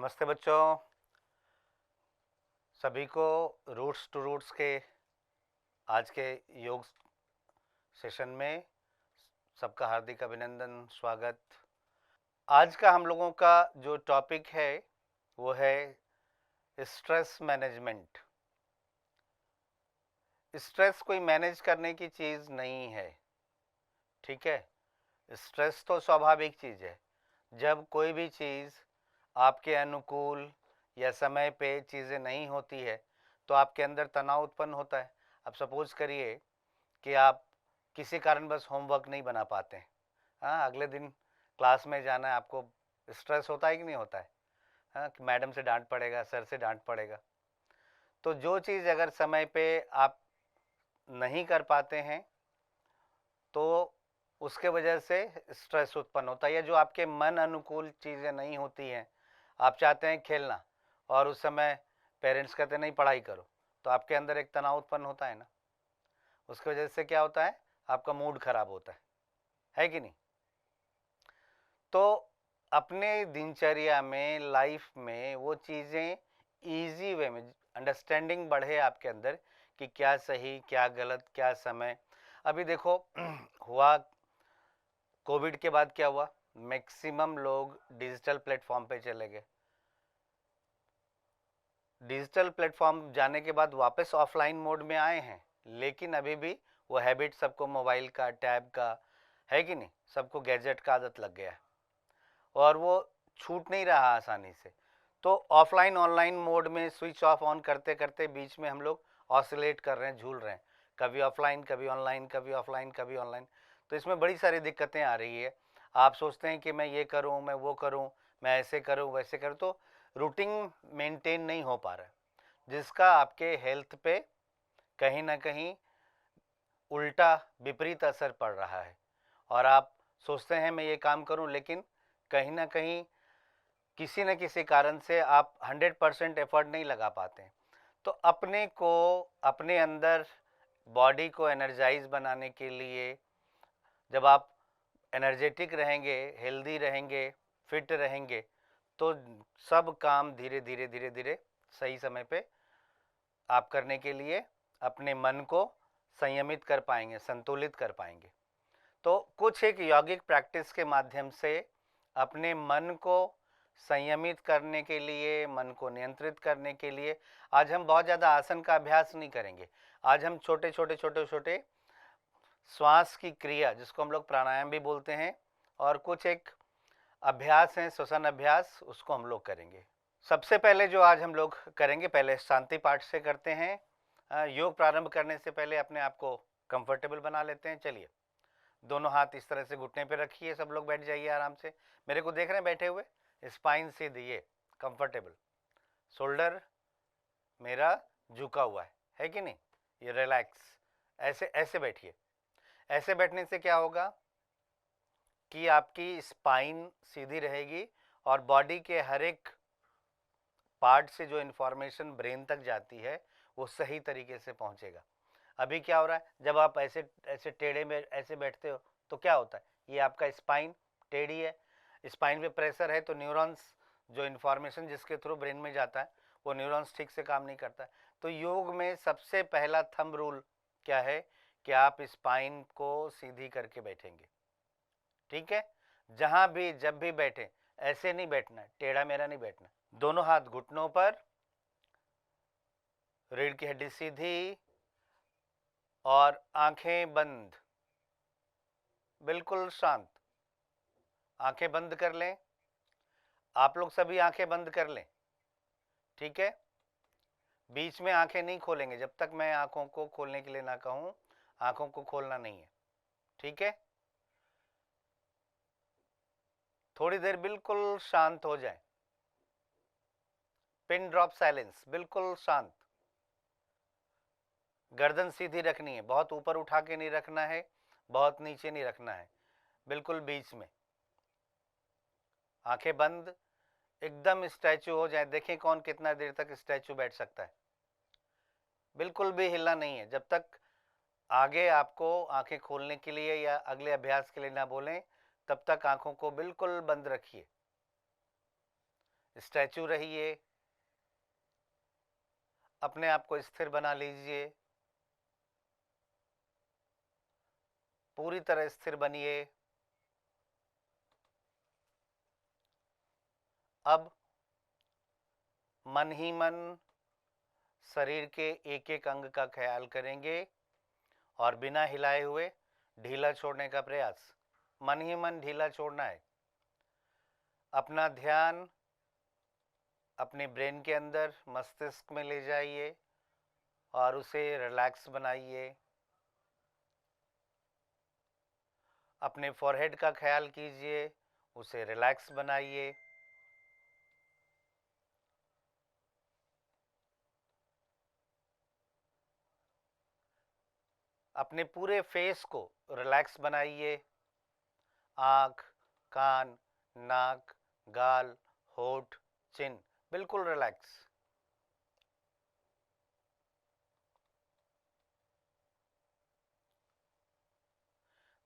नमस्ते बच्चों, सभी को रूट्स टू रूट्स के आज के योग सेशन में सबका हार्दिक अभिनंदन, स्वागत। आज का हम लोगों का जो टॉपिक है वो है स्ट्रेस मैनेजमेंट। स्ट्रेस कोई मैनेज करने की चीज़ नहीं है, ठीक है। स्ट्रेस तो स्वाभाविक चीज़ है। जब कोई भी चीज़ आपके अनुकूल या समय पे चीज़ें नहीं होती है तो आपके अंदर तनाव उत्पन्न होता है। अब सपोज करिए कि आप किसी कारणवश होमवर्क नहीं बना पाते हैं। हाँ, अगले दिन क्लास में जाना है, आपको स्ट्रेस होता है कि नहीं होता है? हाँ, कि मैडम से डांट पड़ेगा, सर से डांट पड़ेगा। तो जो चीज़ अगर समय पे आप नहीं कर पाते हैं तो उसके वजह से स्ट्रेस उत्पन्न होता है, या जो आपके मन अनुकूल चीज़ें नहीं होती हैं। आप चाहते हैं खेलना और उस समय पेरेंट्स कहते हैं नहीं पढ़ाई करो, तो आपके अंदर एक तनाव उत्पन्न होता है ना। उसकी वजह से क्या होता है, आपका मूड खराब होता है कि नहीं? तो अपने दिनचर्या में, लाइफ में वो चीज़ें इजी वे में अंडरस्टैंडिंग बढ़े आपके अंदर कि क्या सही क्या गलत, क्या समय। अभी देखो हुआ कोविड के बाद क्या हुआ, मैक्सिमम लोग डिजिटल प्लेटफॉर्म पे चले गए। डिजिटल प्लेटफॉर्म जाने के बाद वापस ऑफलाइन मोड में आए हैं, लेकिन अभी भी वो हैबिट सबको मोबाइल का, टैब का है कि नहीं, सबको गैजेट का आदत लग गया है और वो छूट नहीं रहा आसानी से। तो ऑफलाइन ऑनलाइन मोड में स्विच ऑफ ऑन करते करते बीच में हम लोग ऑसिलेट कर रहे हैं, झूल रहे हैं, कभी ऑफलाइन कभी ऑनलाइन, कभी ऑफलाइन कभी ऑनलाइन। तो इसमें बड़ी सारी दिक्कतें आ रही है। आप सोचते हैं कि मैं ये करूं, मैं वो करूं, मैं ऐसे करूं वैसे करूं, तो रूटीन मेंटेन नहीं हो पा रहा है, जिसका आपके हेल्थ पे कहीं ना कहीं उल्टा विपरीत असर पड़ रहा है। और आप सोचते हैं मैं ये काम करूं, लेकिन कहीं ना कहीं किसी न किसी कारण से आप 100% एफर्ट नहीं लगा पाते। तो अपने को, अपने अंदर बॉडी को एनर्जाइज बनाने के लिए, जब आप एनर्जेटिक रहेंगे, हेल्दी रहेंगे, फिट रहेंगे, तो सब काम धीरे धीरे धीरे धीरे सही समय पे आप करने के लिए अपने मन को संयमित कर पाएंगे, संतुलित कर पाएंगे। तो कुछ एक यौगिक प्रैक्टिस के माध्यम से अपने मन को संयमित करने के लिए, मन को नियंत्रित करने के लिए आज हम बहुत ज़्यादा आसन का अभ्यास नहीं करेंगे। आज हम छोटे छोटे छोटे छोटे श्वास की क्रिया, जिसको हम लोग प्राणायाम भी बोलते हैं, और कुछ एक अभ्यास हैं, श्वसन अभ्यास, उसको हम लोग करेंगे। सबसे पहले जो आज हम लोग करेंगे, पहले शांति पाठ से करते हैं। योग प्रारंभ करने से पहले अपने आप को कंफर्टेबल बना लेते हैं। चलिए, दोनों हाथ इस तरह से घुटने पे रखिए, सब लोग बैठ जाइए आराम से। मेरे को देख रहे हैं बैठे हुए? स्पाइन सीधी, ये कंफर्टेबल, शोल्डर मेरा झुका हुआ है कि नहीं, ये रिलैक्स। ऐसे ऐसे बैठिए। ऐसे बैठने से क्या होगा कि आपकी स्पाइन सीधी रहेगी और बॉडी के हर एक पार्ट से जो इन्फॉर्मेशन ब्रेन तक जाती है वो सही तरीके से पहुंचेगा। अभी क्या हो रहा है, जब आप ऐसे ऐसे टेढ़े में ऐसे बैठते हो तो क्या होता है, ये आपका स्पाइन टेढ़ी है, स्पाइन पे प्रेशर है, तो न्यूरॉन्स, जो इन्फॉर्मेशन जिसके थ्रू ब्रेन में जाता है, वो न्यूरॉन्स ठीक से काम नहीं करता है। तो योग में सबसे पहला थंब रूल क्या है कि आप स्पाइन को सीधी करके बैठेंगे, ठीक है। जहां भी जब भी बैठे ऐसे नहीं बैठना है, टेढ़ा मेढ़ा नहीं बैठना। दोनों हाथ घुटनों पर, रीढ़ की हड्डी सीधी और आंखें बंद, बिल्कुल शांत। आंखें बंद कर लें, आप लोग सभी आंखें बंद कर लें, ठीक है। बीच में आंखें नहीं खोलेंगे जब तक मैं आंखों को खोलने के लिए ना कहूं। आंखों को खोलना नहीं है, ठीक है। थोड़ी देर बिल्कुल शांत हो जाए, पिन ड्रॉप साइलेंस, बिल्कुल शांत। गर्दन सीधी रखनी है, बहुत ऊपर उठा के नहीं रखना है, बहुत नीचे नहीं रखना है, बिल्कुल बीच में। आंखें बंद, एकदम स्टैचू हो जाए। देखें कौन कितना देर तक स्टैचू बैठ सकता है। बिल्कुल भी हिलना नहीं है जब तक आगे आपको आंखें खोलने के लिए या अगले अभ्यास के लिए ना बोलें, तब तक आंखों को बिल्कुल बंद रखिए। स्टैचू रहिए, अपने आप को स्थिर बना लीजिए, पूरी तरह स्थिर बनिए। अब मन ही मन शरीर के एक एक अंग का ख्याल करेंगे और बिना हिलाए हुए ढीला छोड़ने का प्रयास। मन ही मन ढीला छोड़ना है। अपना ध्यान अपने ब्रेन के अंदर मस्तिष्क में ले जाइए और उसे रिलैक्स बनाइए। अपने फॉरहेड का ख्याल कीजिए, उसे रिलैक्स बनाइए। अपने पूरे फेस को रिलैक्स बनाइए। आँख, कान, नाक, गाल, होठ, चिन बिल्कुल रिलैक्स।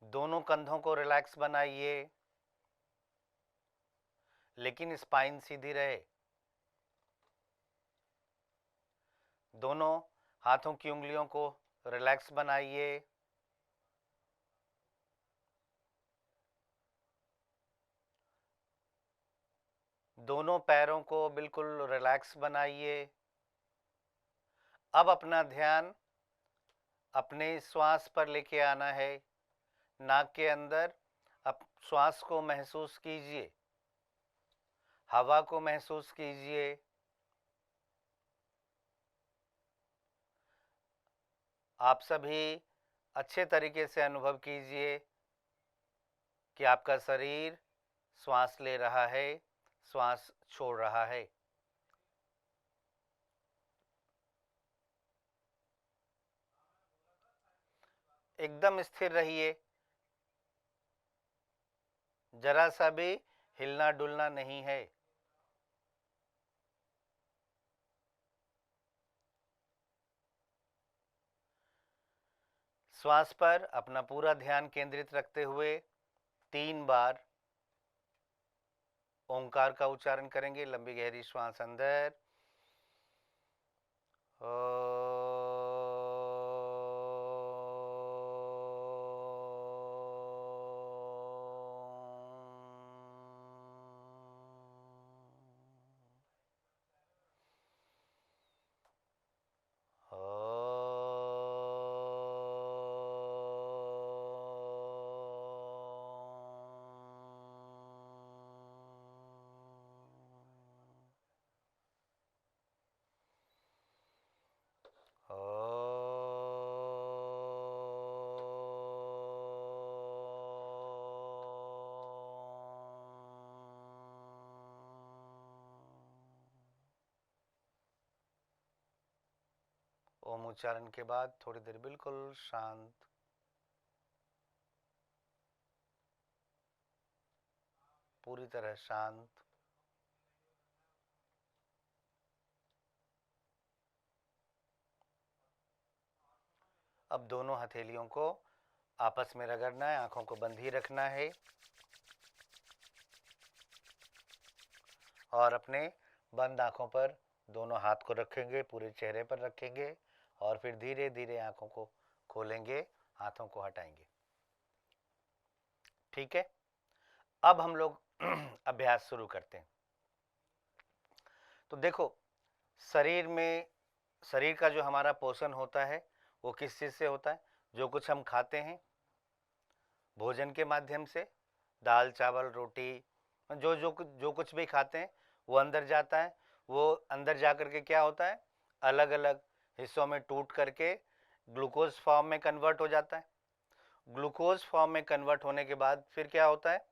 दोनों कंधों को रिलैक्स बनाइए, लेकिन स्पाइन सीधी रहे। दोनों हाथों की उंगलियों को रिलैक्स बनाइए। दोनों पैरों को बिल्कुल रिलैक्स बनाइए। अब अपना ध्यान अपने श्वास पर लेके आना है। नाक के अंदर अब श्वास को महसूस कीजिए, हवा को महसूस कीजिए। आप सभी अच्छे तरीके से अनुभव कीजिए कि आपका शरीर श्वास ले रहा है, श्वास छोड़ रहा है। एकदम स्थिर रहिए, जरा सा भी हिलना डुलना नहीं है। श्वास पर अपना पूरा ध्यान केंद्रित रखते हुए 3 बार ओंकार का उच्चारण करेंगे। लंबी गहरी श्वास अंदर, ओम उच्चारण के बाद थोड़ी देर बिल्कुल शांत। पूरी तरह शांत। अब दोनों हथेलियों को आपस में रगड़ना है, आंखों को बंद ही रखना है और अपने बंद आंखों पर दोनों हाथ को रखेंगे, पूरे चेहरे पर रखेंगे और फिर धीरे धीरे आंखों को खोलेंगे, हाथों को हटाएंगे। ठीक है, अब हम लोग अभ्यास शुरू करते हैं। तो देखो, शरीर का जो हमारा पोषण होता है वो किस चीज़ से होता है? जो कुछ हम खाते हैं भोजन के माध्यम से, दाल चावल रोटी, जो कुछ भी खाते हैं वो अंदर जाता है। वो अंदर जा कर के क्या होता है, अलग अलग हिस्सों में टूट करके ग्लूकोज फॉर्म में कन्वर्ट हो जाता है। ग्लूकोज फॉर्म में कन्वर्ट होने के बाद फिर क्या होता है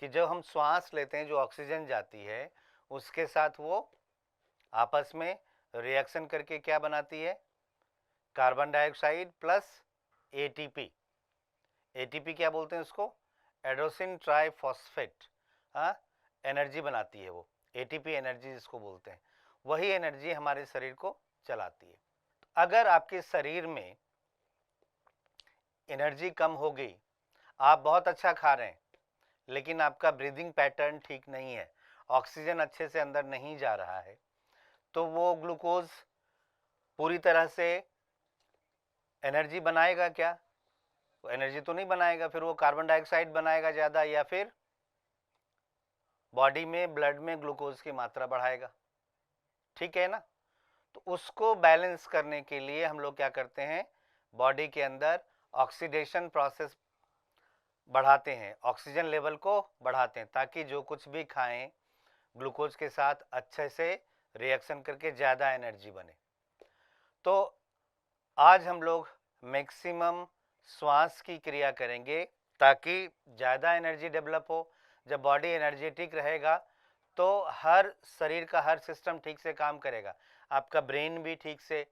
कि जब हम श्वास लेते हैं, जो ऑक्सीजन जाती है उसके साथ वो आपस में रिएक्शन करके क्या बनाती है, carbon dioxide plus ATP. ATP क्या बोलते हैं उसको, एडोसिन ट्राइफॉस्फेट। हाँ, एनर्जी बनाती है वो, एटीपी एनर्जी जिसको बोलते हैं। वही एनर्जी हमारे शरीर को चलाती है। अगर आपके शरीर में एनर्जी कम हो गई, आप बहुत अच्छा खा रहे हैं लेकिन आपका ब्रीदिंग पैटर्न ठीक नहीं है, ऑक्सीजन अच्छे से अंदर नहीं जा रहा है तो वो ग्लूकोज पूरी तरह से एनर्जी बनाएगा क्या? वो एनर्जी तो नहीं बनाएगा, फिर वो कार्बन डाइऑक्साइड बनाएगा ज़्यादा, या फिर बॉडी में ब्लड में ग्लूकोज की मात्रा बढ़ाएगा। ठीक है ना? तो उसको बैलेंस करने के लिए हम लोग क्या करते हैं, बॉडी के अंदर ऑक्सीडेशन प्रोसेस बढ़ाते हैं, ऑक्सीजन लेवल को बढ़ाते हैं, ताकि जो कुछ भी खाएं ग्लूकोज के साथ अच्छे से रिएक्शन करके ज़्यादा एनर्जी बने। तो आज हम लोग मैक्सिमम श्वास की क्रिया करेंगे ताकि ज़्यादा एनर्जी डेवलप हो। जब बॉडी एनर्जेटिक रहेगा तो हर शरीर का हर सिस्टम ठीक से काम करेगा, आपका ब्रेन भी ठीक से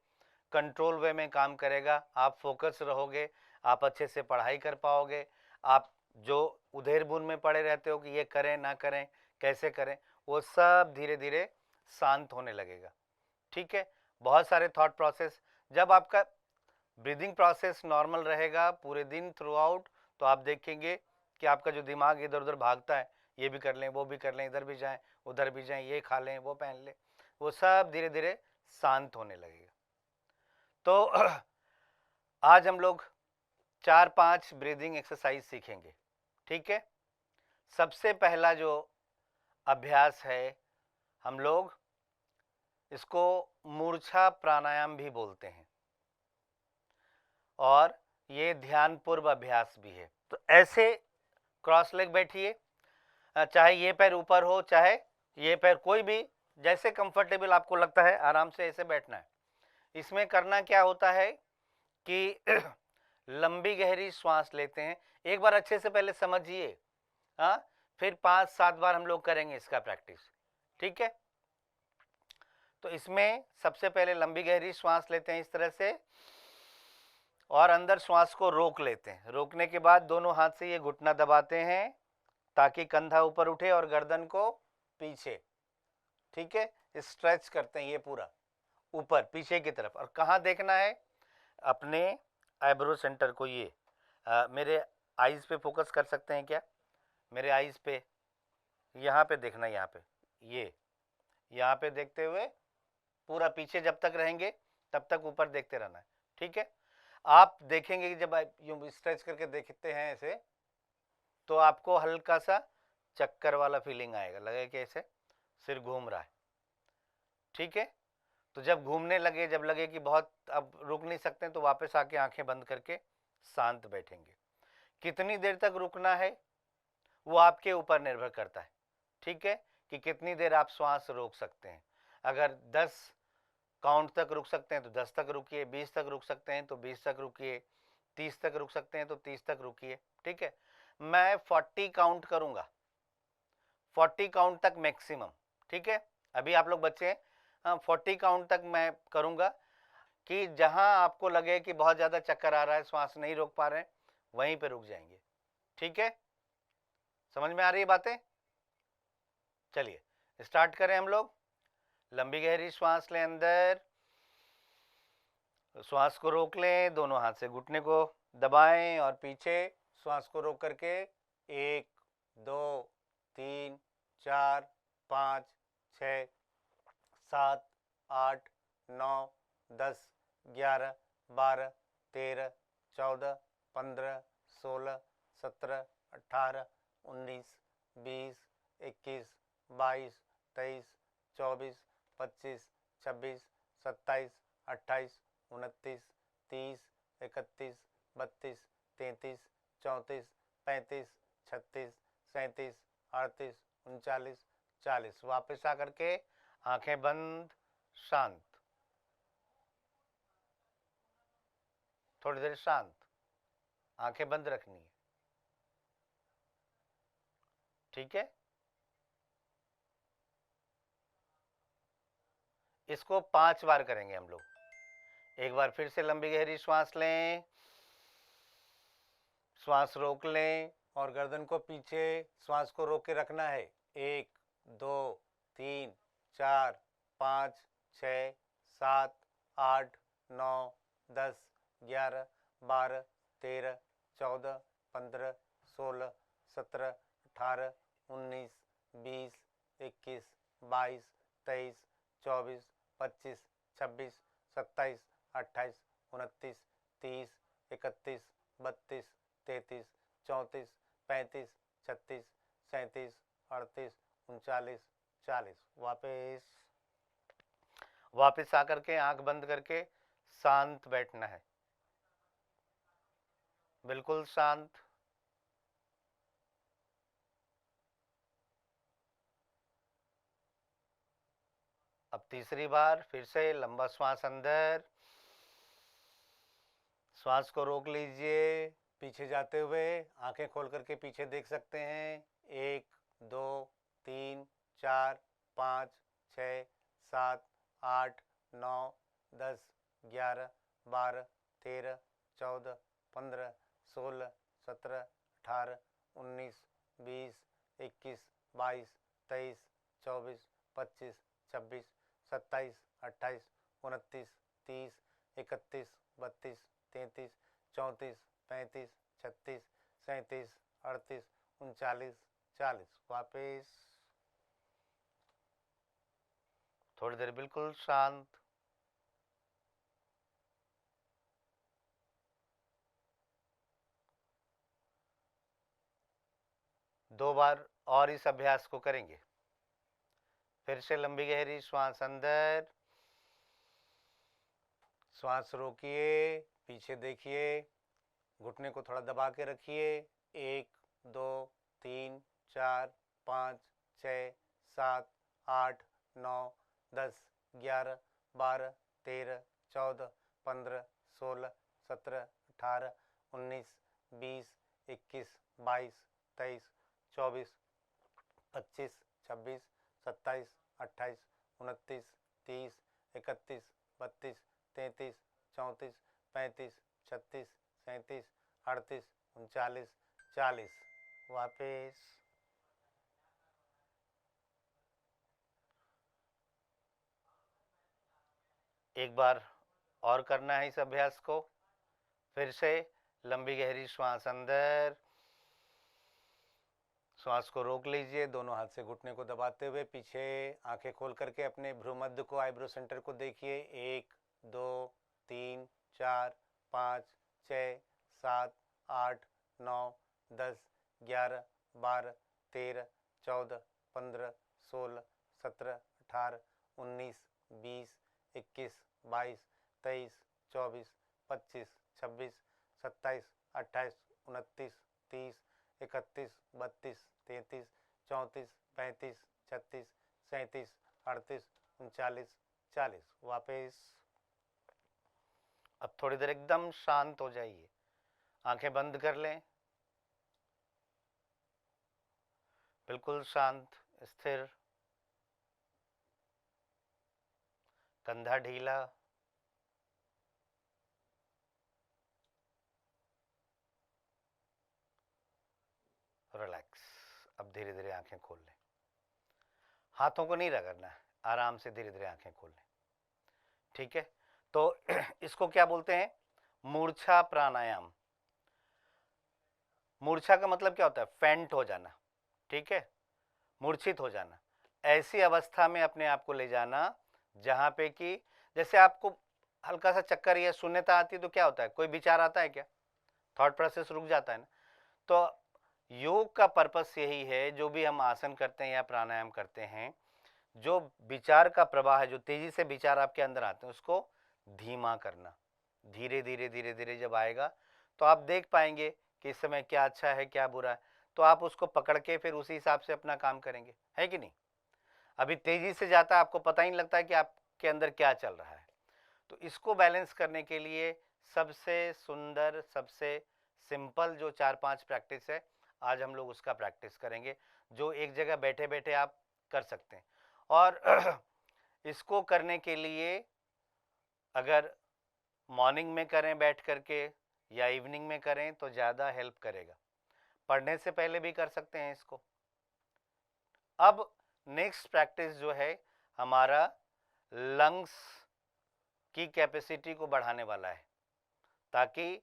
कंट्रोल वे में काम करेगा, आप फोकस रहोगे, आप अच्छे से पढ़ाई कर पाओगे, आप जो उधेर बुन में पड़े रहते हो कि ये करें ना करें कैसे करें, वो सब धीरे धीरे शांत होने लगेगा। ठीक है? बहुत सारे थॉट प्रोसेस, जब आपका ब्रीदिंग प्रोसेस नॉर्मल रहेगा पूरे दिन थ्रू आउट, तो आप देखेंगे कि आपका जो दिमाग इधर उधर भागता है, ये भी कर लें वो भी कर लें, इधर भी जाएं उधर भी जाएं, ये खा लें वो पहन लें, वो सब धीरे धीरे शांत होने लगेगा। तो आज हम लोग 4-5 ब्रीदिंग एक्सरसाइज सीखेंगे। ठीक है? सबसे पहला जो अभ्यास है, हम लोग इसको मूर्छा प्राणायाम भी बोलते हैं और ये ध्यानपूर्व अभ्यास भी है। तो ऐसे क्रॉस लेग बैठिए, चाहे ये पैर ऊपर हो चाहे ये पैर, कोई भी जैसे कंफर्टेबल आपको लगता है आराम से ऐसे बैठना है। इसमें करना क्या होता है कि लंबी गहरी श्वास लेते हैं, एक बार अच्छे से पहले समझिए, हाँ, फिर 5-7 बार हम लोग करेंगे इसका प्रैक्टिस। ठीक है? तो इसमें सबसे पहले लंबी गहरी श्वास लेते हैं इस तरह से, और अंदर श्वास को रोक लेते हैं। रोकने के बाद दोनों हाथ से ये घुटना दबाते हैं ताकि कंधा ऊपर उठे और गर्दन को पीछे। ठीक है? स्ट्रेच करते हैं ये पूरा ऊपर पीछे की तरफ। और कहाँ देखना है? अपने आईब्रो सेंटर को। ये मेरे आईज पे फोकस कर सकते हैं क्या? मेरे आईज पे, यहाँ पे देखना, यहाँ पे, ये यहाँ पे देखते हुए पूरा पीछे जब तक रहेंगे तब तक ऊपर देखते रहना है। ठीक है? आप देखेंगे कि जब आप यूँ स्ट्रेच करके देखते हैं ऐसे, तो आपको हल्का सा चक्कर वाला फीलिंग आएगा, लगेगा कि ऐसे सिर घूम रहा है। ठीक है? तो जब घूमने लगे, जब लगे कि बहुत अब रुक नहीं सकते, तो वापस आके आंखें बंद करके शांत बैठेंगे। कितनी देर तक रुकना है वो आपके ऊपर निर्भर करता है। ठीक है? कि कितनी देर आप श्वास रोक सकते हैं। अगर 10 काउंट तक रुक सकते हैं तो 10 तक रुकिए, 20 तक रुक सकते हैं तो 20 तक रुकिए, 30 तक रुक सकते हैं तो 30 तक रुकिए। ठीक है? मैं 40 काउंट करूंगा, 40 काउंट तक मैक्सिमम। ठीक है? अभी आप लोग बच्चे हैं, हाँ, 40 काउंट तक मैं करूंगा कि जहां आपको लगे कि बहुत ज़्यादा चक्कर आ रहा है, श्वास नहीं रोक पा रहे हैं, वहीं पे रुक जाएंगे। ठीक है? समझ में आ रही है बातें? चलिए स्टार्ट करें हम लोग। लंबी गहरी श्वास लें अंदर, श्वास को रोक लें, दोनों हाथ से घुटने को दबाएं और पीछे श्वास को रोक करके 1 2 3 4 5 6 7 8 9 10 11 12 13 14 15 16 17 18 19 20 21 22 23 24 25 26 27 28 29 30 31 32 33 34 35 36 37 38 39 40। वापस आकर के आंखें बंद, शांत, थोड़ी देर शांत, आंखें बंद रखनी है। ठीक है? इसको 5 बार करेंगे हम लोग। एक बार फिर से लंबी गहरी श्वास लें, श्वास रोक लें और गर्दन को पीछे, श्वास को रोक के रखना है। 1 2 3 4 5 6 7 8 9 10 11 12 13 14 15 16 17 18 19 20 21, 22, 23, 24, 25, 26, 27, 28, 29, 30, 31, 32, 33, 34, 35, 36, 37, 38, 39, 40। वापस आकर के आंख बंद करके शांत बैठना है, बिल्कुल शांत। अब तीसरी बार फिर से लंबा श्वास अंदर, श्वास को रोक लीजिए, पीछे जाते हुए आंखें खोल करके पीछे देख सकते हैं। 1, 2, 3, 4, 5, 6, 7, 8, 9, 10, 11, 12, 13, 14, 15, 16, 17, 18, 19, 20, 21, 22, 23, 24, 25, 26, 27, 28, 29, 30, 31, 32, 33, 34, 35, 36, 37, 38, 39, 40। वापस थोड़ी देर बिल्कुल शांत। दो बार और इस अभ्यास को करेंगे। फिर से लंबी गहरी श्वास अंदर, श्वास रोकिए, पीछे देखिए, घुटने को थोड़ा दबा के रखिए। 1, 2, 3, 4, 5, 6, 7, 8, 9, 10, 11, 12, 13, 14, 15, 16, 17, 18, 19, 20, 21, 22, 23, 24, 25, 26, 27, 28, 29, 30, 31, 32, 33, 34, 35, 36, 37, 38, 39, 40। वापस एक बार और करना है इस अभ्यास को। फिर से लंबी गहरी श्वास अंदर, श्वास को रोक लीजिए, दोनों हाथ से घुटने को दबाते हुए पीछे आंखें खोल करके अपने भ्रूमध्य को, आईब्रो सेंटर को देखिए। 1, 2, 3, 4, 5, 6, 7, 8, 9, 10, 11, 12, 13, 14, 15, 16, 17, 18, 19, 20, 21, 22, 23, 24, 25, 26, 27, 28, 29, 30, 31, 32, 33, 34, 35, 36, 37, 38, 39, 40। वापस अब थोड़ी देर एकदम शांत हो जाइए, आंखें बंद कर लें, बिल्कुल शांत, स्थिर, कंधा ढीला। रिलैक्स। अब धीरे धीरे आंखें खोल लें, हाथों को नहीं रगड़ना है, आराम से धीरे धीरे आंखें खोल लें। ठीक है, तो इसको क्या बोलते हैं? मूर्छा प्राणायाम। मूर्छा का मतलब क्या होता है? फेंट हो जाना, ठीक है, मूर्छित हो जाना। ऐसी अवस्था में अपने आप को ले जाना जहां पे कि जैसे आपको हल्का सा चक्कर या शून्यता आती है तो क्या होता है? कोई विचार आता है क्या? थॉट प्रोसेस रुक जाता है ना। तो योग का पर्पस यही है, जो भी हम आसन करते हैं या प्राणायाम करते हैं, जो विचार का प्रवाह है, जो तेजी से विचार आपके अंदर आते हैं, उसको धीमा करना। धीरे धीरे धीरे धीरे जब आएगा तो आप देख पाएंगे कि इस समय क्या अच्छा है क्या बुरा है, तो आप उसको पकड़ के फिर उसी हिसाब से अपना काम करेंगे, है कि नहीं? अभी तेजी से जाता है, आपको पता ही नहीं लगता है कि आपके अंदर क्या चल रहा है। तो इसको बैलेंस करने के लिए सबसे सुंदर, सबसे सिंपल जो 4-5 प्रैक्टिस है, आज हम लोग उसका प्रैक्टिस करेंगे, जो एक जगह बैठे बैठे आप कर सकते हैं। और इसको करने के लिए अगर मॉर्निंग में करें बैठ करके या इवनिंग में करें तो ज़्यादा हेल्प करेगा। पढ़ने से पहले भी कर सकते हैं इसको। अब नेक्स्ट प्रैक्टिस जो है हमारा लंग्स की कैपेसिटी को बढ़ाने वाला है, ताकि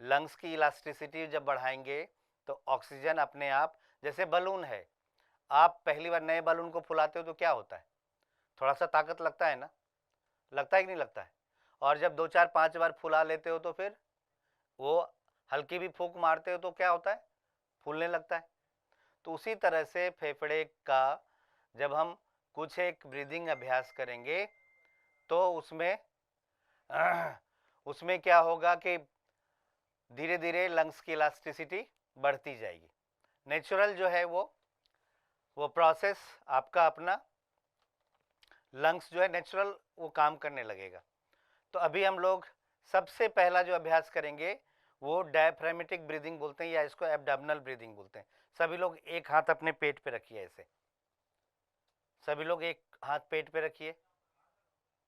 लंग्स की इलास्टिसिटी जब बढ़ाएंगे तो ऑक्सीजन अपने आप, जैसे बलून है, आप पहली बार नए बलून को फुलाते हो तो क्या होता है, थोड़ा सा ताकत लगता है ना, लगता है कि नहीं लगता है। और जब 2 4 5 बार फुला लेते हो तो फिर वो हल्की भी फूंक मारते हो तो क्या होता है, फूलने लगता है। तो उसी तरह से फेफड़े का जब हम कुछ एक ब्रीदिंग अभ्यास करेंगे तो उसमें उसमें क्या होगा कि धीरे धीरे लंग्स की इलास्टिसिटी बढ़ती जाएगी। नेचुरल जो है वो प्रोसेस आपका अपना लंग्स जो है नेचुरल वो काम करने लगेगा। तो अभी हम लोग सबसे पहला जो अभ्यास करेंगे वो डायफ्रामेटिक ब्रीदिंग बोलते हैं या इसको एब्डोमिनल ब्रीदिंग बोलते हैं। सभी लोग एक हाथ अपने पेट पे रखिए, ऐसे सभी लोग एक हाथ पेट पे रखिए,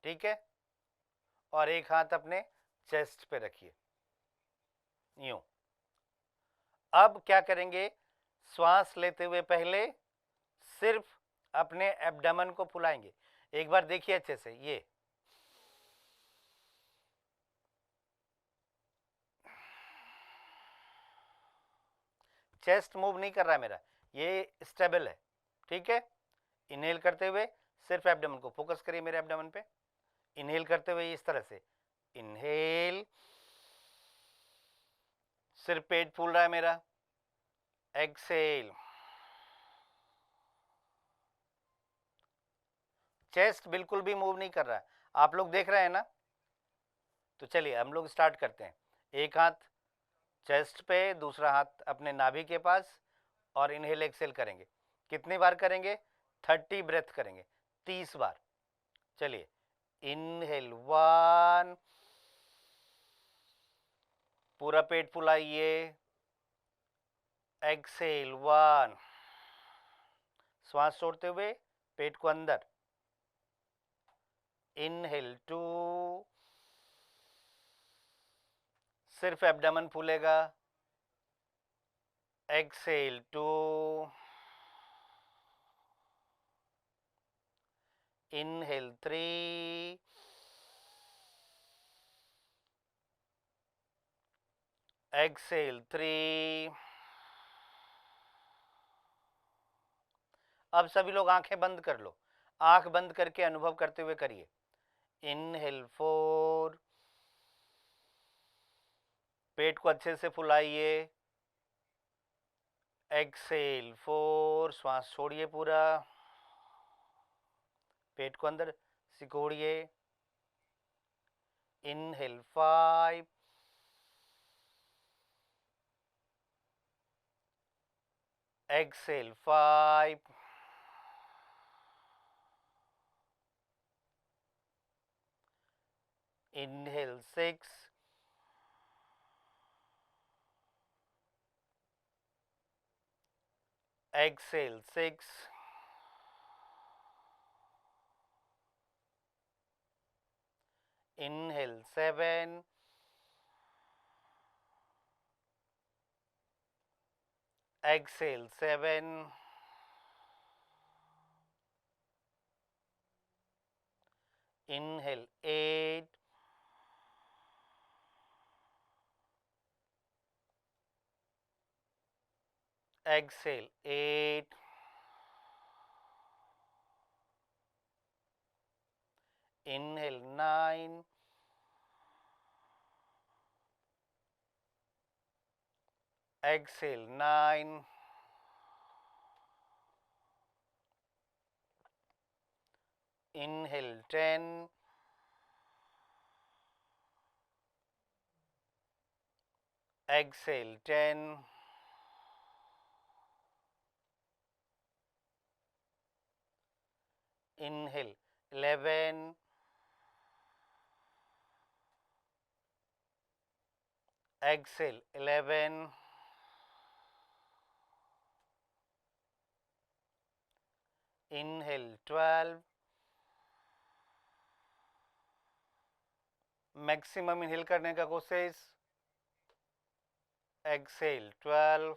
ठीक है, और एक हाथ अपने चेस्ट पे रखिए, यूं। अब क्या करेंगे, श्वास लेते हुए पहले सिर्फ अपने एब्डोमेन को फुलाएंगे। एक बार देखिए अच्छे से, ये चेस्ट मूव नहीं कर रहा है मेरा, ये स्टेबल है, ठीक है। इनहेल करते हुए सिर्फ एब्डोमेन को फोकस करिए, मेरे एब्डोमेन पे। इनहेल करते हुए इस तरह से, इनहेल, सिर्फ पेट फूल रहा है मेरा। एक्सेल, चेस्ट बिल्कुल भी मूव नहीं कर रहा है, आप लोग देख रहे हैं ना। तो चलिए हम लोग स्टार्ट करते हैं। एक हाथ चेस्ट पे, दूसरा हाथ अपने नाभि के पास, और इनहेल एक्सेल करेंगे। कितनी बार करेंगे, 30 ब्रेथ करेंगे, 30 बार। चलिए, इनहेल 1, पूरा पेट फुलाइए। एक्सेल 1, श्वास छोड़ते हुए पेट को अंदर। इनहेल 2, सिर्फ एब्डोमेन फूलेगा। Exhale 2, inhale 3, exhale 3। अब सभी लोग आंखें बंद कर लो, आंख बंद करके अनुभव करते हुए करिए। इनहेल 4, पेट को अच्छे से फुलाइए। एक्सेल 4, श्वास छोड़िए पूरा, पेट को अंदर सिकोड़िए। Inhale 5, exhale 5, inhale 6, exhale 6, inhale 7, exhale 7, inhale 8, exhale 8, inhale 9, exhale 9, inhale 10, exhale 10, inhale 11, exhale 11, inhale 12, maximum inhale करने का कोशिश। एक्सेल 12,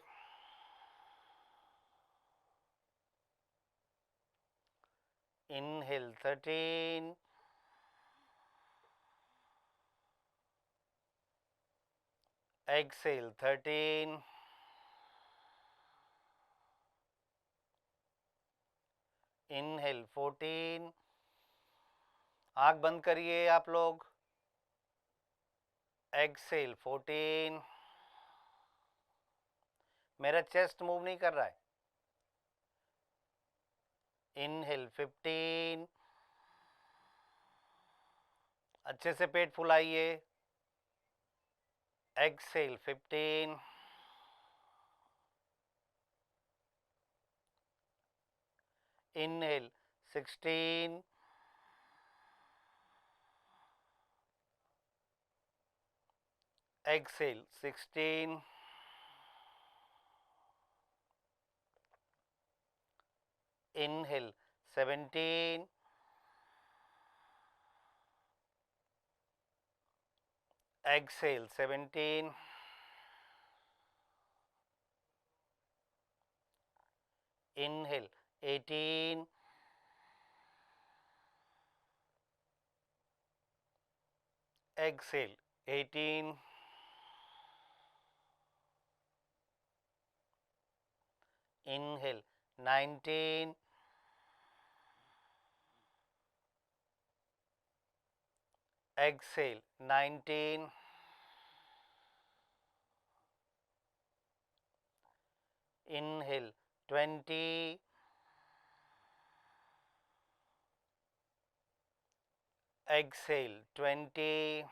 इनहेल 13, एक्सेल 13, इनहेल 14, आंख बंद करिए आप लोग, एक्सेल 14, मेरा चेस्ट मूव नहीं कर रहा है, इनहेल 15, अच्छे से पेट फुलाइए, Excel 15, inhale 16, exhale 16, inhale 17, exhale 17, inhale 18, exhale 18, inhale 19, exhale 19, inhale 20, exhale 20,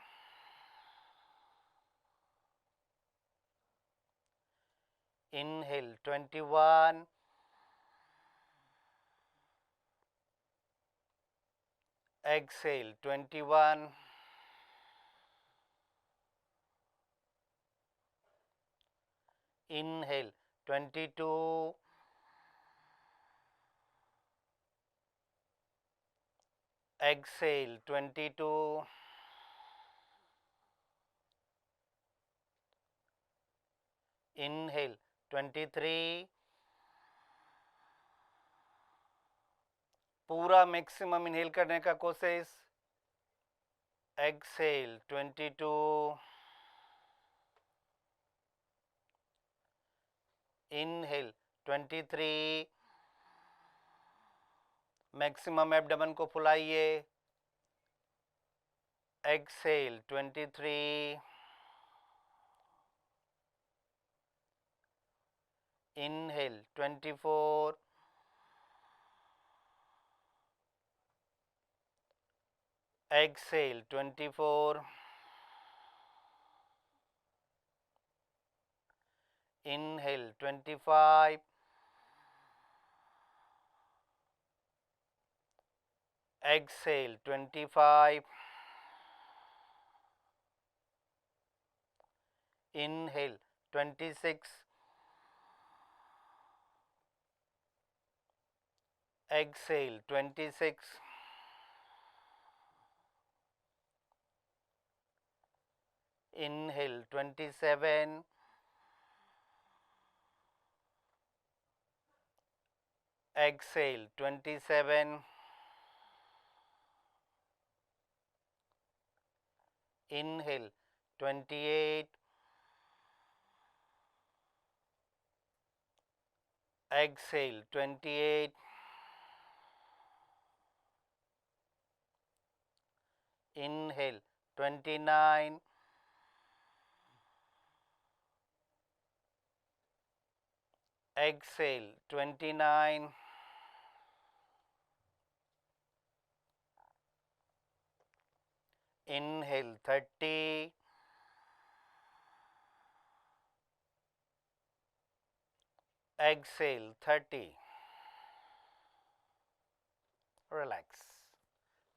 inhale 21, exhale 21, inhale 22, exhale 22, inhale 23, पूरा मैक्सिमम इनहेल करने का कोशिश, exhale 22, inhale 23, मैक्सिमम एब्डोमेन को फुलाइए, exhale 23, inhale 24, exhale 24, inhale 25, exhale 25, inhale 26, exhale 26, inhale 27, exhale 27, inhale 28, exhale 28, inhale 29, exhale 29, inhale 30, exhale 30, relax,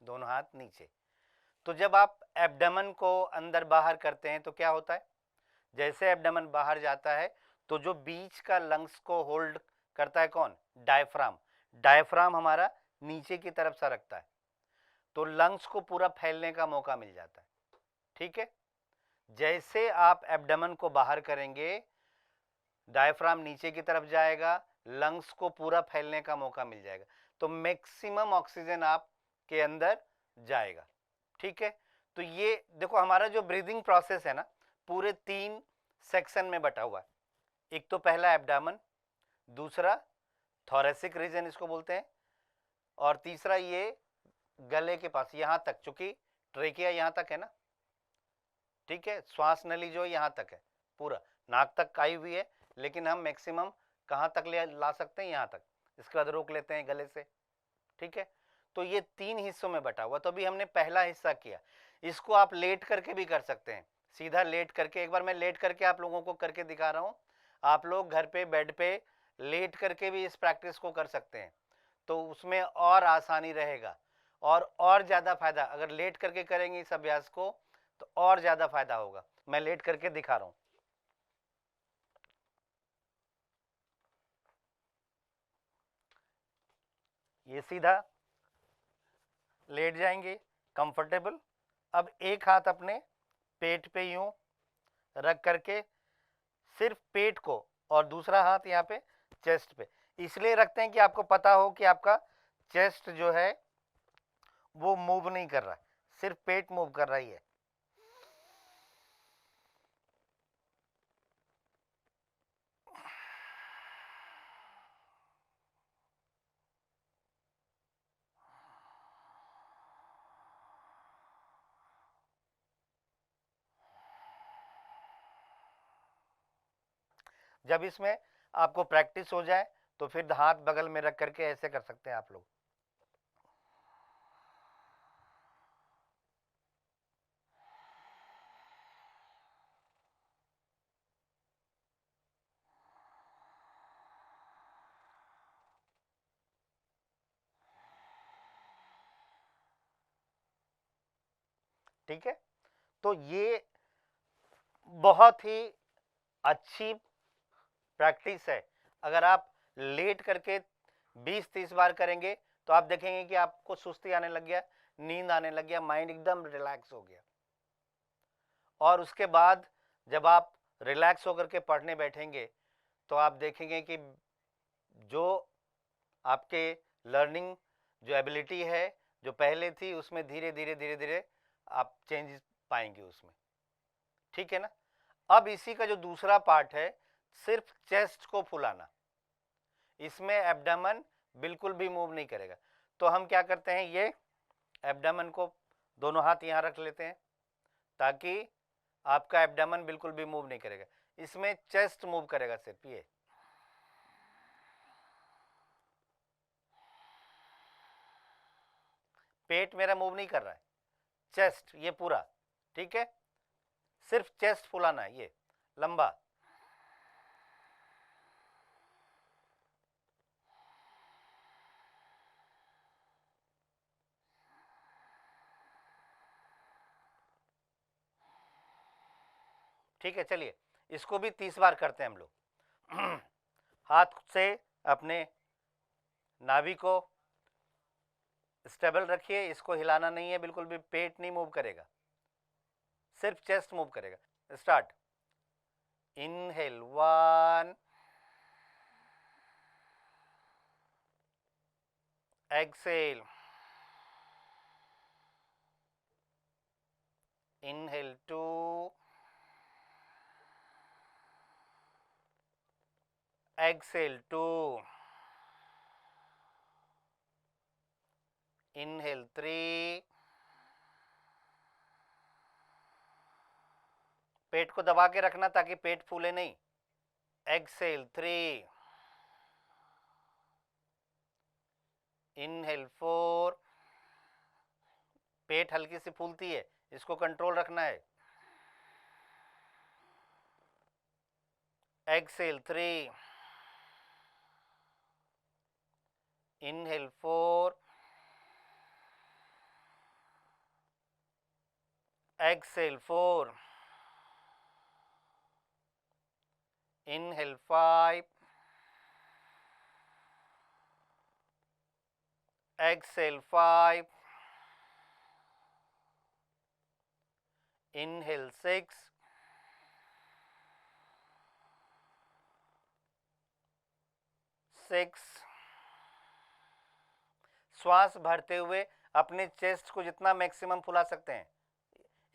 दोनों हाथ नीचे। तो जब आप एब्डोमेन को अंदर बाहर करते हैं तो क्या होता है, जैसे एब्डोमेन बाहर जाता है तो जो बीच का लंग्स को होल्ड करता है कौन, डायफ्राम, डायफ्राम हमारा नीचे की तरफ सरकता है, तो लंग्स को पूरा फैलने का मौका मिल जाता है। ठीक है, जैसे आप एब्डोमेन को बाहर करेंगे डायफ्राम नीचे की तरफ जाएगा, लंग्स को पूरा फैलने का मौका मिल जाएगा, तो मैक्सिमम ऑक्सीजन आप के अंदर जाएगा। ठीक है, तो ये देखो हमारा जो ब्रीदिंग प्रोसेस है ना, पूरे 3 सेक्शन में बटा हुआ है। एक तो पहला एब्डोमेन, दूसरा थोरेसिक रीजन इसको बोलते हैं, और तीसरा ये गले के पास यहाँ तक, चूंकि ट्रेकिया यहाँ तक है ना, ठीक है, श्वास नली जो यहाँ तक है, पूरा नाक तक आई हुई है, लेकिन हम मैक्सिमम कहाँ तक ले ला सकते हैं, यहाँ तक। इसके बाद रोक लेते हैं गले से, ठीक है। तो ये 3 हिस्सों में बटा हुआ। तो अभी हमने पहला हिस्सा किया। इसको आप लेट करके भी कर सकते हैं, सीधा लेट करके। एक बार मैं लेट करके आप लोगों को करके दिखा रहा हूँ। आप लोग घर पे बेड पे लेट करके भी इस प्रैक्टिस को कर सकते हैं, तो उसमें और आसानी रहेगा और ज़्यादा फायदा। अगर लेट करके करेंगे इस अभ्यास को तो और ज़्यादा फायदा होगा। मैं लेट करके दिखा रहा हूँ। ये सीधा लेट जाएंगे, कंफर्टेबल। अब एक हाथ अपने पेट पे यूं रख करके सिर्फ पेट को, और दूसरा हाथ यहाँ पे चेस्ट पे। इसलिए रखते हैं कि आपको पता हो कि आपका चेस्ट जो है वो मूव नहीं कर रहा है, सिर्फ पेट मूव कर रही है। जब इसमें आपको प्रैक्टिस हो जाए तो फिर हाथ बगल में रख करके ऐसे कर सकते हैं आप लोग। ठीक है, तो ये बहुत ही अच्छी प्रैक्टिस है। अगर आप लेट करके 20-30 बार करेंगे तो आप देखेंगे कि आपको सुस्ती आने लग गया, नींद आने लग गया, माइंड एकदम रिलैक्स हो गया। और उसके बाद जब आप रिलैक्स होकर के पढ़ने बैठेंगे तो आप देखेंगे कि जो आपके लर्निंग जो एबिलिटी है जो पहले थी उसमें धीरे धीरे धीरे धीरे आप चेंज पाएंगे उसमें। ठीक है ना। अब इसी का जो दूसरा पार्ट है, सिर्फ चेस्ट को फुलाना। इसमें एब्डामन बिल्कुल भी मूव नहीं करेगा। तो हम क्या करते हैं, ये एब्डामन को दोनों हाथ यहाँ रख लेते हैं ताकि आपका एब्डामन बिल्कुल भी मूव नहीं करेगा। इसमें चेस्ट मूव करेगा सिर्फ। ये पेट मेरा मूव नहीं कर रहा है, चेस्ट ये पूरा। ठीक है, सिर्फ चेस्ट फुलाना है, ये लंबा। ठीक है, चलिए इसको भी 30 बार करते हैं हम लोग। हाथ से अपने नाभि को स्टेबल रखिए, इसको हिलाना नहीं है बिल्कुल भी, पेट नहीं मूव करेगा, सिर्फ चेस्ट मूव करेगा। Start. Inhale 1, exhale, inhale 2, exhale 2, inhale 3, पेट को दबा के रखना ताकि पेट फूले नहीं। एक्सेल 3, इनहेल 4, पेट हल्की सी फूलती है, इसको कंट्रोल रखना है। Exhale 3, inhale 4, exhale 4, inhale 5, exhale 5, inhale 6, श्वास भरते हुए अपने चेस्ट को जितना मैक्सिमम फुला सकते हैं।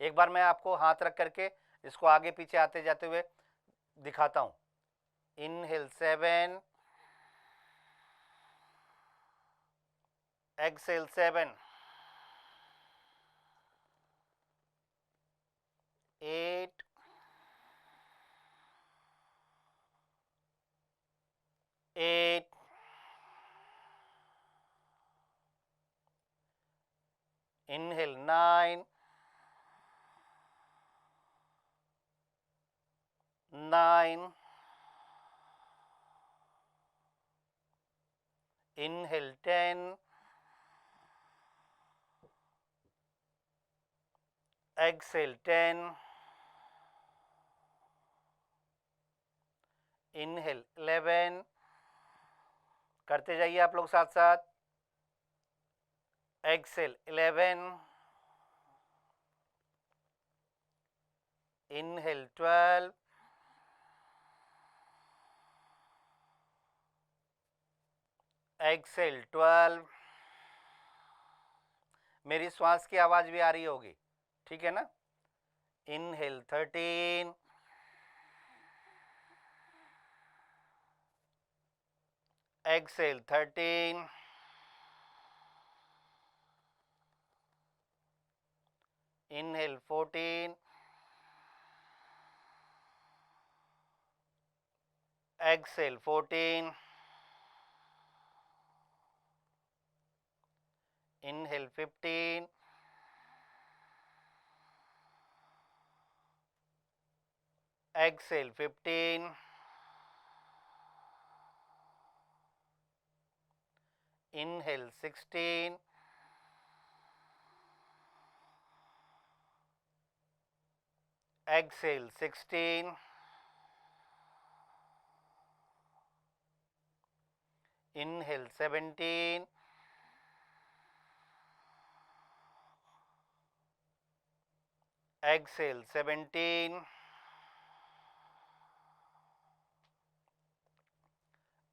एक बार मैं आपको हाथ रख करके इसको आगे पीछे आते जाते हुए दिखाता हूं। Inhale 7, exhale 7, 8, 8, inhale 9, 9, inhale 10, exhale 10, inhale 11, करते जाइए आप लोग साथ साथ, exhale 11, inhale 12, exhale 12, मेरी श्वास की आवाज भी आ रही होगी, ठीक है ना? inhale 13, exhale 13, inhale 14, exhale 14, inhale 15, exhale 15, inhale 16, exhale 16, inhale 17, exhale 17,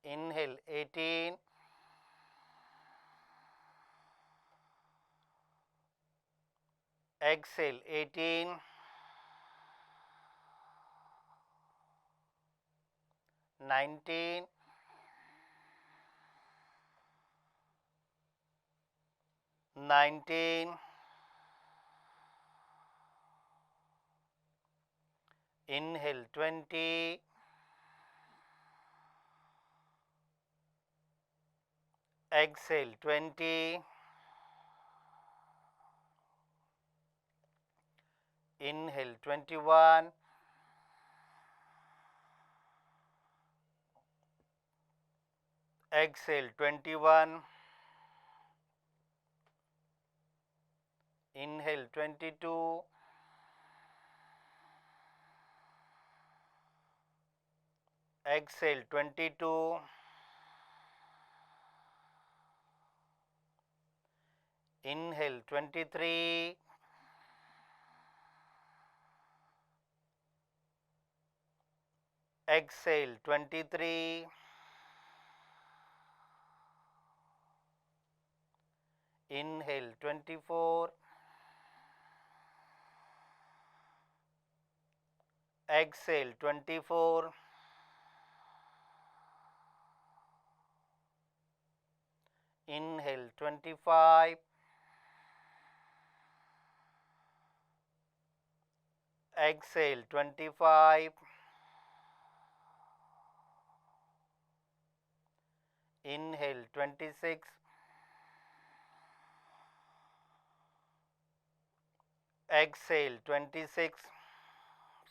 inhale 18, exhale 18, nineteen, nineteen, inhale 20, exhale 20, inhale 21, exhale 21, inhale 22, exhale 22, inhale 23, exhale 23, inhale 24, exhale 24, inhale 25, exhale 25, inhale 26, exhale 26,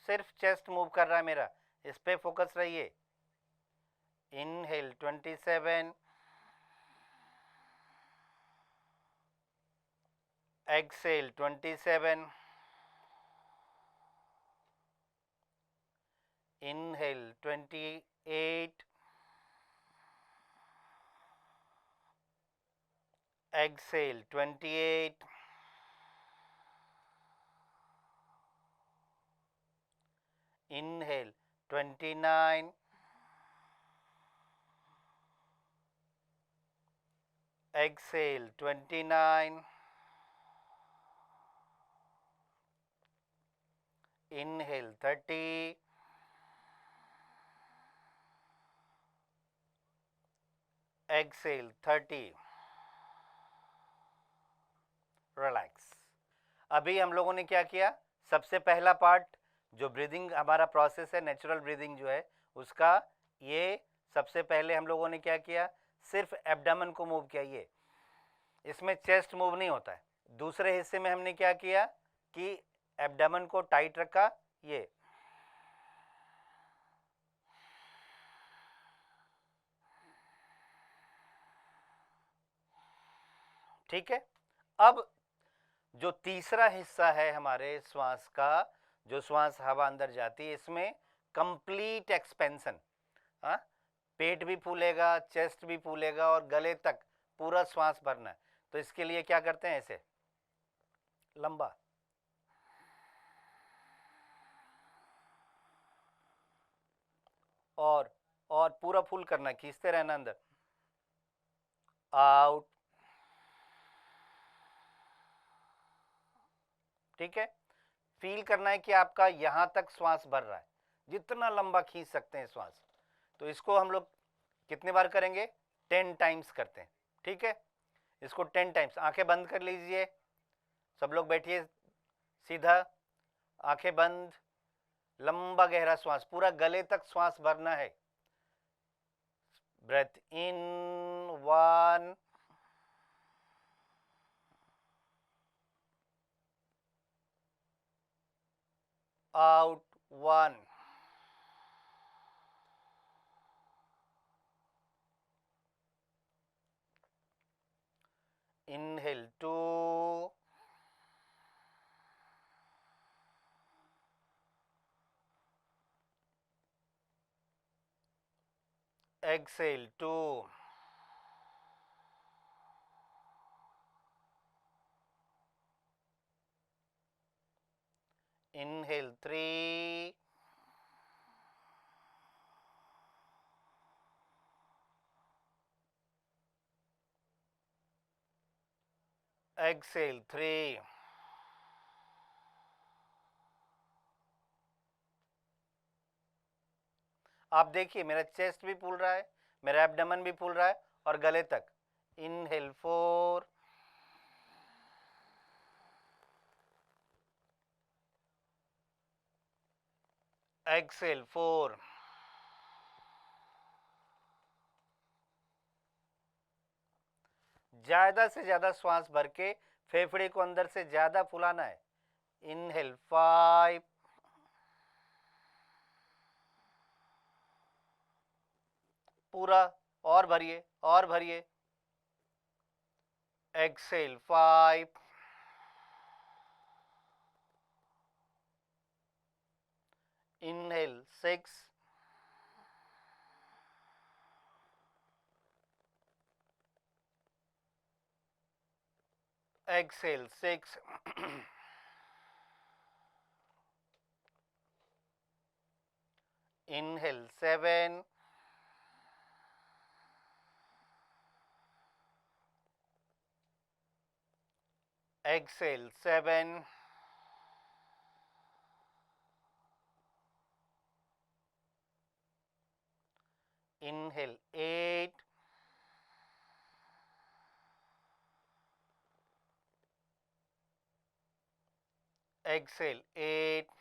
सिर्फ चेस्ट मूव कर रहा है मेरा, इस पे फोकस रहिए, inhale 27, exhale 27, inhale 28, exhale 28, inhale 29, exhale 29, inhale 30, exhale 30, relax. अभी हम लोगों ने क्या किया, सबसे पहला पार्ट जो ब्रीदिंग हमारा प्रोसेस है, नेचुरल ब्रीदिंग जो है उसका, ये सबसे पहले हम लोगों ने क्या किया, सिर्फ एब्डामन को मूव किया, ये इसमें चेस्ट मूव नहीं होता है। दूसरे हिस्से में हमने क्या किया कि एब्डामन को टाइट रखा, ये ठीक है। अब जो तीसरा हिस्सा है हमारे श्वास का, जो श्वास हवा अंदर जाती है, इसमें कंप्लीट एक्सपेंशन, हाँ, पेट भी फूलेगा, चेस्ट भी फूलेगा और गले तक पूरा श्वास भरना है। तो इसके लिए क्या करते हैं, ऐसे लंबा, और पूरा फुल करना, खींचते रहना अंदर, आउट, ठीक है। फील करना है कि आपका यहां तक श्वास भर रहा है, जितना लंबा खींच सकते हैं श्वास। तो इसको हम लोग कितने बार करेंगे, 10 टाइम्स करते हैं, ठीक है। इसको 10 टाइम्स, आंखें बंद कर लीजिए, सब लोग बैठिए सीधा, आंखें बंद, लंबा गहरा श्वास, पूरा गले तक श्वास भरना है। Breath in 1, out 1, inhale 2, exhale 2, inhale 3, exhale 3। आप देखिए मेरा चेस्ट भी फूल रहा है, मेरा एब्डोमेन भी फूल रहा है और गले तक। इनहेल 4, एक्सेल 4, ज्यादा से ज्यादा श्वास भर के फेफड़े को अंदर से ज्यादा फुलाना है। इनहेल 5, पूरा, और भरिए और भरिए। Exhale 5, inhale 6, exhale 6, inhale 7, exhale 7, inhale 8, exhale 8,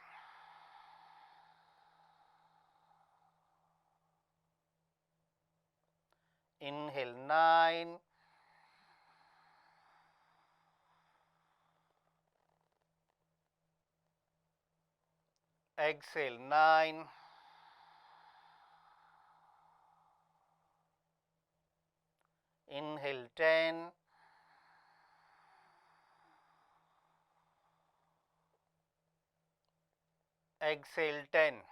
inhale 9, exhale 9, inhale 10, exhale 10।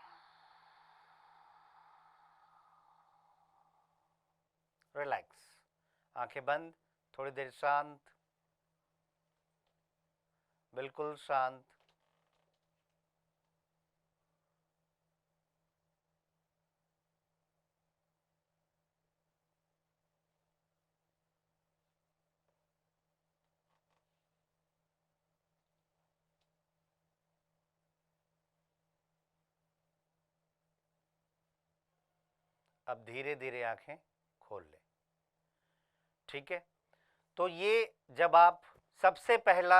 Relax, आंखें बंद, थोड़ी देर शांत, बिल्कुल शांत। अब धीरे धीरे आंखें खोल लें, ठीक है। तो ये जब आप सबसे पहला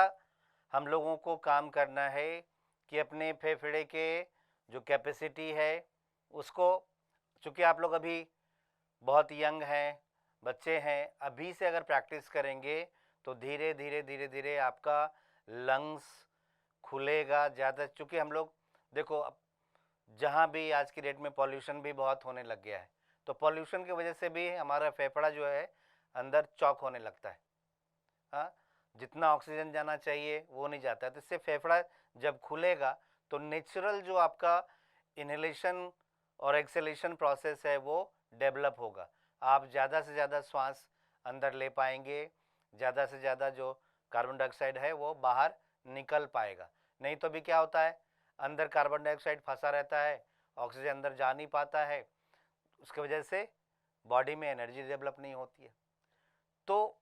हम लोगों को काम करना है कि अपने फेफड़े के जो कैपेसिटी है उसको, चूँकि आप लोग अभी बहुत यंग हैं, बच्चे हैं, अभी से अगर प्रैक्टिस करेंगे तो धीरे धीरे धीरे धीरे आपका लंग्स खुलेगा ज़्यादा। चूँकि हम लोग देखो, अब जहाँ भी आज की डेट में पॉल्यूशन भी बहुत होने लग गया है, तो पॉल्यूशन की वजह से भी हमारा फेफड़ा जो है अंदर चौक होने लगता है। हाँ, जितना ऑक्सीजन जाना चाहिए वो नहीं जाता है, तो इससे फेफड़ा जब खुलेगा तो नेचुरल जो आपका इनहेलेशन और एक्सेलेशन प्रोसेस है वो डेवलप होगा। आप ज़्यादा से ज़्यादा श्वास अंदर ले पाएंगे, ज़्यादा से ज़्यादा जो कार्बन डाइऑक्साइड है वो बाहर निकल पाएगा। नहीं तो भी क्या होता है, अंदर कार्बन डाइऑक्साइड फंसा रहता है, ऑक्सीजन अंदर जा नहीं पाता है, उसकी वजह से बॉडी में एनर्जी डेवलप नहीं होती है। तो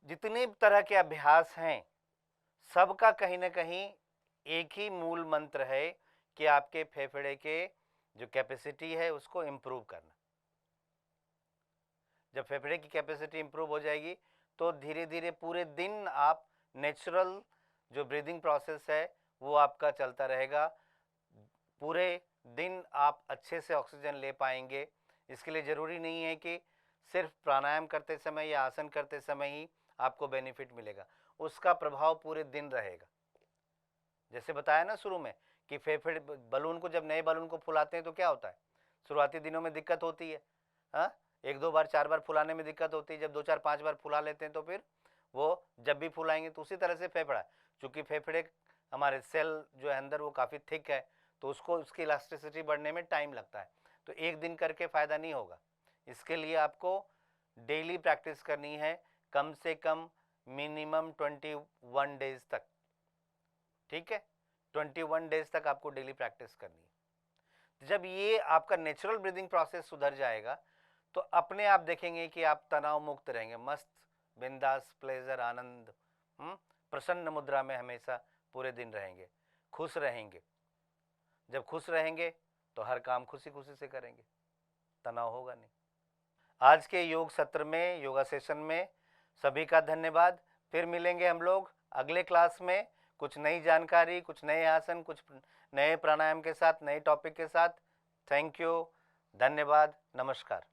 जितने तरह के अभ्यास हैं सबका कहीं ना कहीं एक ही मूल मंत्र है कि आपके फेफड़े के जो कैपेसिटी है उसको इम्प्रूव करना। जब फेफड़े की कैपेसिटी इम्प्रूव हो जाएगी तो धीरे धीरे पूरे दिन आप नेचुरल जो ब्रीदिंग प्रोसेस है वो आपका चलता रहेगा, पूरे दिन आप अच्छे से ऑक्सीजन ले पाएंगे। इसके लिए ज़रूरी नहीं है कि सिर्फ प्राणायाम करते समय या आसन करते समय ही आपको बेनिफिट मिलेगा, उसका प्रभाव पूरे दिन रहेगा। जैसे बताया ना शुरू में कि फेफड़े बलून को, जब नए बलून को फुलाते हैं तो क्या होता है, शुरुआती दिनों में दिक्कत होती है, हाँ, एक दो बार चार बार फुलाने में दिक्कत होती है, जब दो चार पांच बार फुला लेते हैं तो फिर वो जब भी फुलाएंगे तो उसी तरह से फेफड़ा, चूँकि फेफड़े हमारे सेल जो है अंदर वो काफ़ी थिक है तो उसको उसकी इलास्टिसिटी बढ़ने में टाइम लगता है, तो एक दिन करके फ़ायदा नहीं होगा। इसके लिए आपको डेली प्रैक्टिस करनी है, कम से कम मिनिमम 21 डेज तक, ठीक है, 21 डेज तक आपको डेली प्रैक्टिस करनी है। जब ये आपका नेचुरल ब्रीदिंग प्रोसेस सुधर जाएगा तो अपने आप देखेंगे कि आप तनाव मुक्त रहेंगे, मस्त बिंदास प्लेजर आनंद, प्रसन्न मुद्रा में हमेशा पूरे दिन रहेंगे, खुश रहेंगे। जब खुश रहेंगे तो हर काम खुशी खुशी से करेंगे, तनाव होगा नहीं। आज के योग सत्र में, योगा सेशन में सभी का धन्यवाद। फिर मिलेंगे हम लोग अगले क्लास में कुछ नई जानकारी, कुछ नए आसन, कुछ नए प्राणायाम के साथ, नए टॉपिक के साथ। थैंक यू, धन्यवाद, नमस्कार।